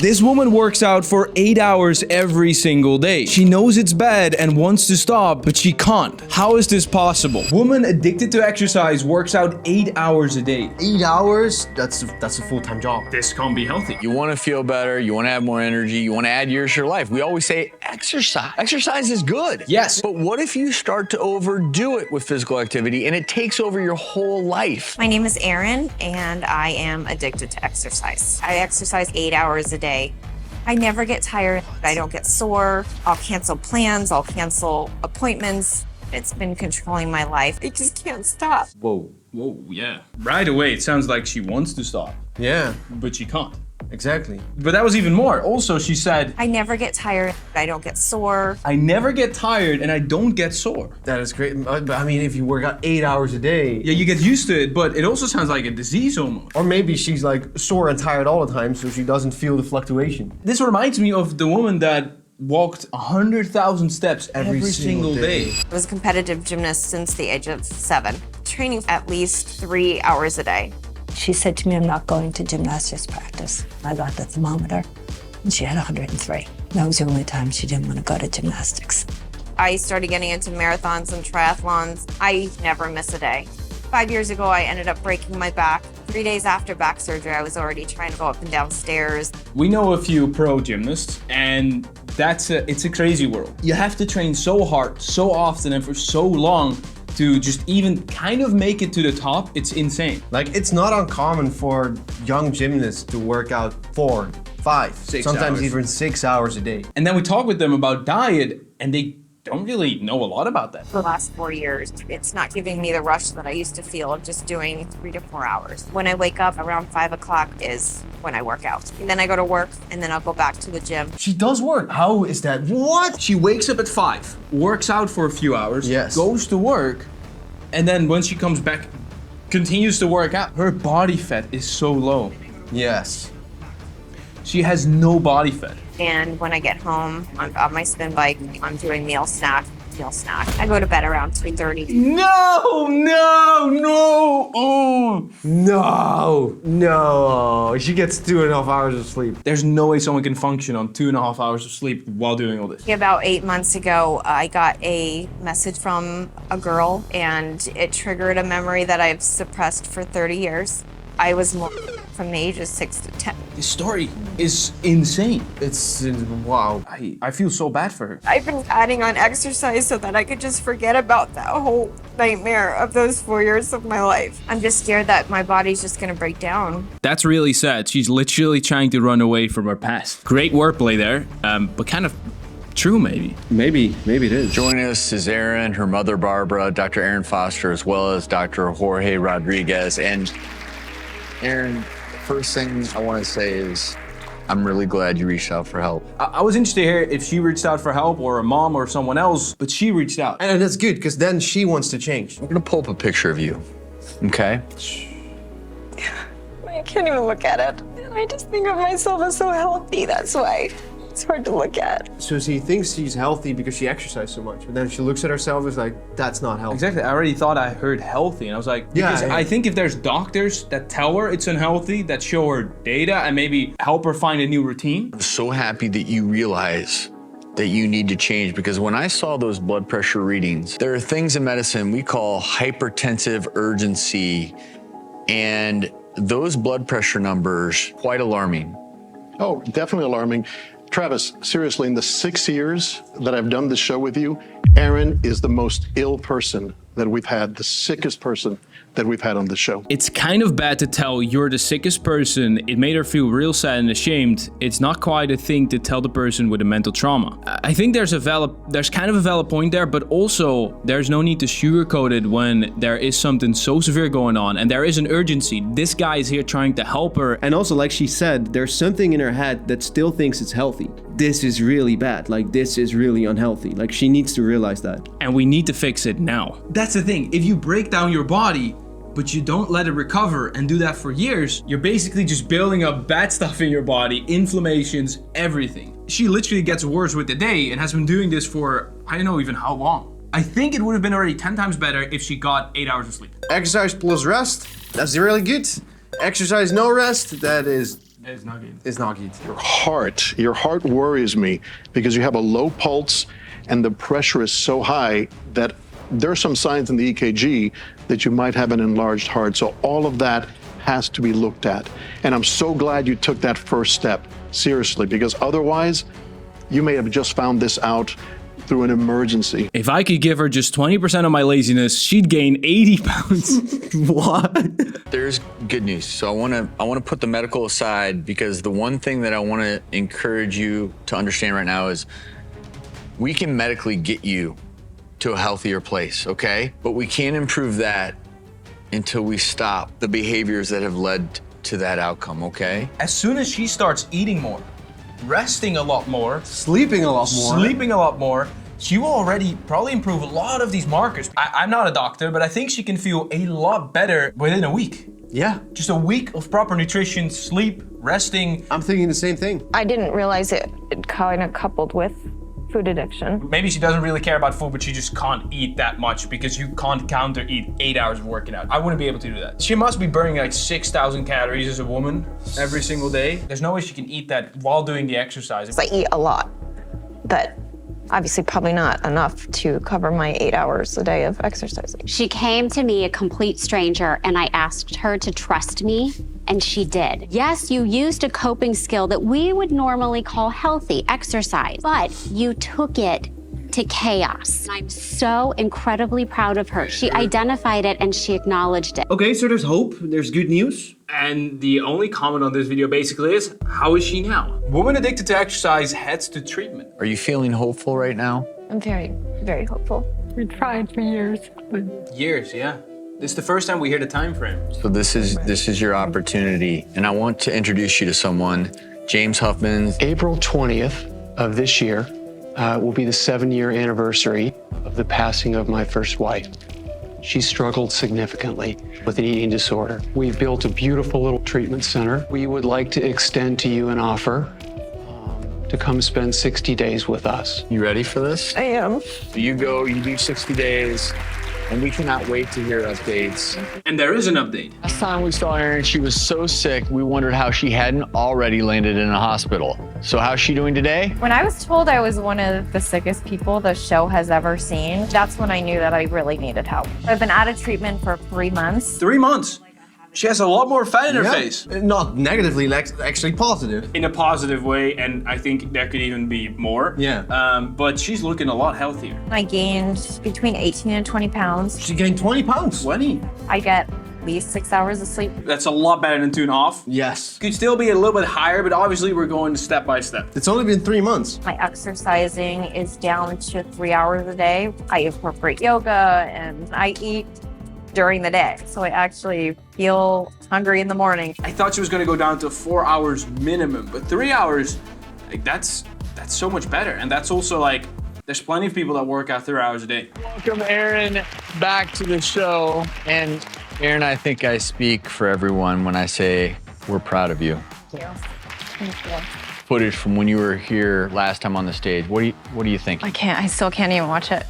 This woman works out for 8 hours every single day. She knows it's bad and wants to stop, but she can't. How is this possible? Woman addicted to exercise works out 8 hours a day. 8 hours? That's a full-time job. This can't be healthy. You want to feel better, you want to have more energy, you want to add years to your life. We always say exercise. Exercise is good. Yes. But what if you start to overdo it with physical activity and it takes over your whole life? My name is Erin, and I am addicted to exercise. I exercise 8 hours a day. I never get tired. I don't get sore. I'll cancel plans. I'll cancel appointments. It's been controlling my life. I just can't stop. Whoa, yeah. Right away, it sounds like she wants to stop, Yeah, but she can't. exactly. But that was even more. Also, she said, I never get tired. I don't get sore. I never get tired and I don't get sore. That is great. But I mean, if you work out 8 hours a day, Yeah, you get used to it, but it also sounds like a disease almost. or maybe she's like sore and tired all the time, so she doesn't feel the fluctuation. This reminds me of the woman that walked 100,000 steps every single day. I was a competitive gymnast since the age of 7, training at least 3 hours a day. She said to me, I'm not going to gymnastics practice. I got the thermometer, and she had 103. That was the only time she didn't want to go to gymnastics. I started getting into marathons and triathlons. I never miss a day. 5 years ago, I ended up breaking my back. 3 days after back surgery, I was already trying to go up and down stairs. We know a few pro gymnasts, and it's a crazy world. You have to train so hard, so often, and for so long to just even kind of make it to the top. It's insane. Like, it's not uncommon for young gymnasts to work out 4, 5, 6 sometimes hours. even 6 hours a day. And then we talk with them about diet, and they don't really know a lot about that. For the last 4 years, it's not giving me the rush that I used to feel of just doing 3 to 4 hours. When I wake up around 5 o'clock is when I work out. And then I go to work, and then I'll go back to the gym. She does work. How is that? What? She wakes up at 5, works out for a few hours, Yes. goes to work, and then when she comes back, continues to work out. Her body fat is so low. Yes. She has no body fat. And when I get home on my spin bike, I'm doing meal snack. I go to bed around 2:30. No! Oh. No. She gets 2.5 hours of sleep. There's no way someone can function on 2.5 hours of sleep while doing all this. About 8 months ago, I got a message from a girl, and it triggered a memory that I've suppressed for 30 years. I was from the ages 6 to 10. This story is insane. It's, wow. I feel so bad for her. I've been adding on exercise so that I could just forget about that whole nightmare of those 4 years of my life. I'm just scared that my body's just gonna break down. That's really sad. She's literally trying to run away from her past. Great wordplay there, but kind of true maybe. Maybe it is. Joining us is Erin, her mother Barbara, Dr. Erin Foster, as well as Dr. Jorge Rodriguez. And Erin, the first thing I want to say is I'm really glad you reached out for help. I was interested to hear if she reached out for help or a mom or someone else, but she reached out. And that's good, because then she wants to change. I'm gonna pull up a picture of you, okay? I can't even look at it. I just think of myself as so healthy, that's why. It's hard to look at. So she thinks she's healthy because she exercised so much, but then she looks at herself and is like, that's not healthy. Exactly, I already thought I heard healthy, and I was like, Yeah, because yeah. I think if there's doctors that tell her it's unhealthy, that show her data and maybe help her find a new routine. I'm so happy that you realize that you need to change, because when I saw those blood pressure readings, there are things in medicine we call hypertensive urgency, and those blood pressure numbers, quite alarming. Oh, definitely alarming. Travis, seriously, in the 6 years that I've done this show with you, Erin is the most ill person that we've had, the sickest person that we've had on the show. It's kind of bad to tell you're the sickest person. It made her feel real sad and ashamed. It's not quite a thing to tell the person with a mental trauma. I think there's kind of a valid point there, but also there's no need to sugarcoat it when there is something so severe going on and there is an urgency. This guy is here trying to help her. And also, like she said, there's something in her head that still thinks it's healthy. This is really bad. Like, this is really unhealthy. Like, she needs to realize that. And we need to fix it now. That's the thing. If you break down your body, but you don't let it recover and do that for years, you're basically just building up bad stuff in your body, inflammations, everything. She literally gets worse with the day and has been doing this for, I don't know even how long. I think it would have been already 10 times better if she got 8 hours of sleep. Exercise plus rest, that's really good. Exercise no rest, that is It's not good. It's not good. Your heart worries me because you have a low pulse and the pressure is so high that there are some signs in the EKG that you might have an enlarged heart. So all of that has to be looked at. And I'm so glad you took that first step, seriously, because otherwise you may have just found this out through an emergency. If I could give her just 20% of my laziness, she'd gain 80 pounds. What? There's good news. So I want to put the medical aside, because the one thing that I want to encourage you to understand right now is we can medically get you to a healthier place, okay? But we can't improve that until we stop the behaviors that have led to that outcome, okay? As soon as she starts eating more, resting a lot more, Sleeping a lot more. she will already probably improve a lot of these markers. I'm not a doctor, but I think she can feel a lot better within a week. Yeah. Just a week of proper nutrition, sleep, resting. I'm thinking the same thing. I didn't realize it kind of coupled with food addiction. Maybe she doesn't really care about food, but she just can't eat that much because you can't counter eat 8 hours of working out. I wouldn't be able to do that. She must be burning like 6,000 calories as a woman every single day. There's no way she can eat that while doing the exercise. I eat a lot, but obviously probably not enough to cover my 8 hours a day of exercising. She came to me, a complete stranger, and I asked her to trust me, and she did. Yes, you used a coping skill that we would normally call healthy, exercise, but you took it to chaos. I'm so incredibly proud of her. She identified it and she acknowledged it. Okay, so there's hope. There's good news. And the only comment on this video basically is, how is she now? Woman addicted to exercise heads to treatment. Are you feeling hopeful right now? I'm very, very hopeful. We tried for years. Years, yeah. This is the first time we hear the time frame. So this is your opportunity, and I want to introduce you to someone, James Huffman. April 20th of this year will be the 7-year anniversary of the passing of my first wife. She struggled significantly with an eating disorder. We've built a beautiful little treatment center. We would like to extend to you an offer to come spend 60 days with us. You ready for this? I am. You go, you do 60 days, and we cannot wait to hear updates. And there is an update. Last time we saw Erin, she was so sick, we wondered how she hadn't already landed in a hospital. So how's she doing today? When I was told I was one of the sickest people the show has ever seen, that's when I knew that I really needed help. I've been out of treatment for 3 months. 3 months. She has a lot more fat in her face. Not negatively, actually positive. In a positive way, and I think there could even be more. Yeah. But she's looking a lot healthier. I gained between 18 and 20 pounds. She gained 20 pounds. 20. I get at least 6 hours of sleep. That's a lot better than 2.5. Yes. Could still be a little bit higher, but obviously we're going step by step. It's only been 3 months. My exercising is down to 3 hours a day. I incorporate yoga and I eat during the day. So I actually feel hungry in the morning. I thought she was gonna go down to 4 hours minimum, but 3 hours, like that's so much better. And that's also like, there's plenty of people that work out 3 hours a day. Welcome Erin back to the show. And Erin, I think I speak for everyone when I say we're proud of you. Thank you. Thank you. Footage from when you were here last time on the stage. What do you think? I still can't even watch it.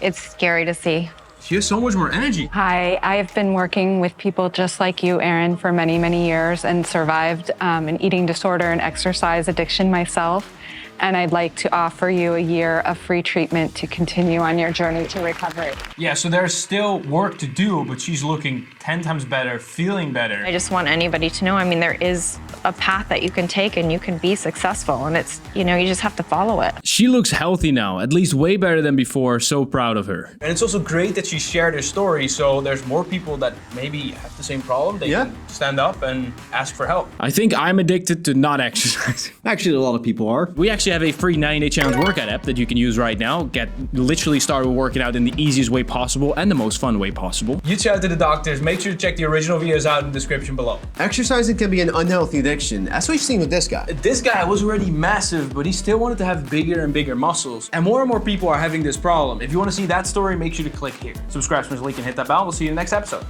It's scary to see. She has so much more energy. Hi, I have been working with people just like you, Erin, for many, many years and survived an eating disorder and exercise addiction myself. And I'd like to offer you a year of free treatment to continue on your journey to recovery. Yeah, so there's still work to do, but she's looking 10 times better, feeling better. I just want anybody to know, I mean, there is a path that you can take and you can be successful, and it's, you know, you just have to follow it. She looks healthy now, at least way better than before. So proud of her. And it's also great that she shared her story, so there's more people that maybe have the same problem. They can stand up and ask for help. I think I'm addicted to not exercising. Actually, a lot of people are. We actually have a free 90-day challenge workout app that you can use right now. Get literally started working out in the easiest way possible and the most fun way possible. You chat to the doctors. Make sure to check the original videos out in the description below. Exercising can be an unhealthy addiction. That's what you've seen with this guy. This guy was already massive, but he still wanted to have bigger and bigger muscles. And more people are having this problem. If you want to see that story, make sure to click here. Subscribe to this link and hit that bell. We'll see you in the next episode.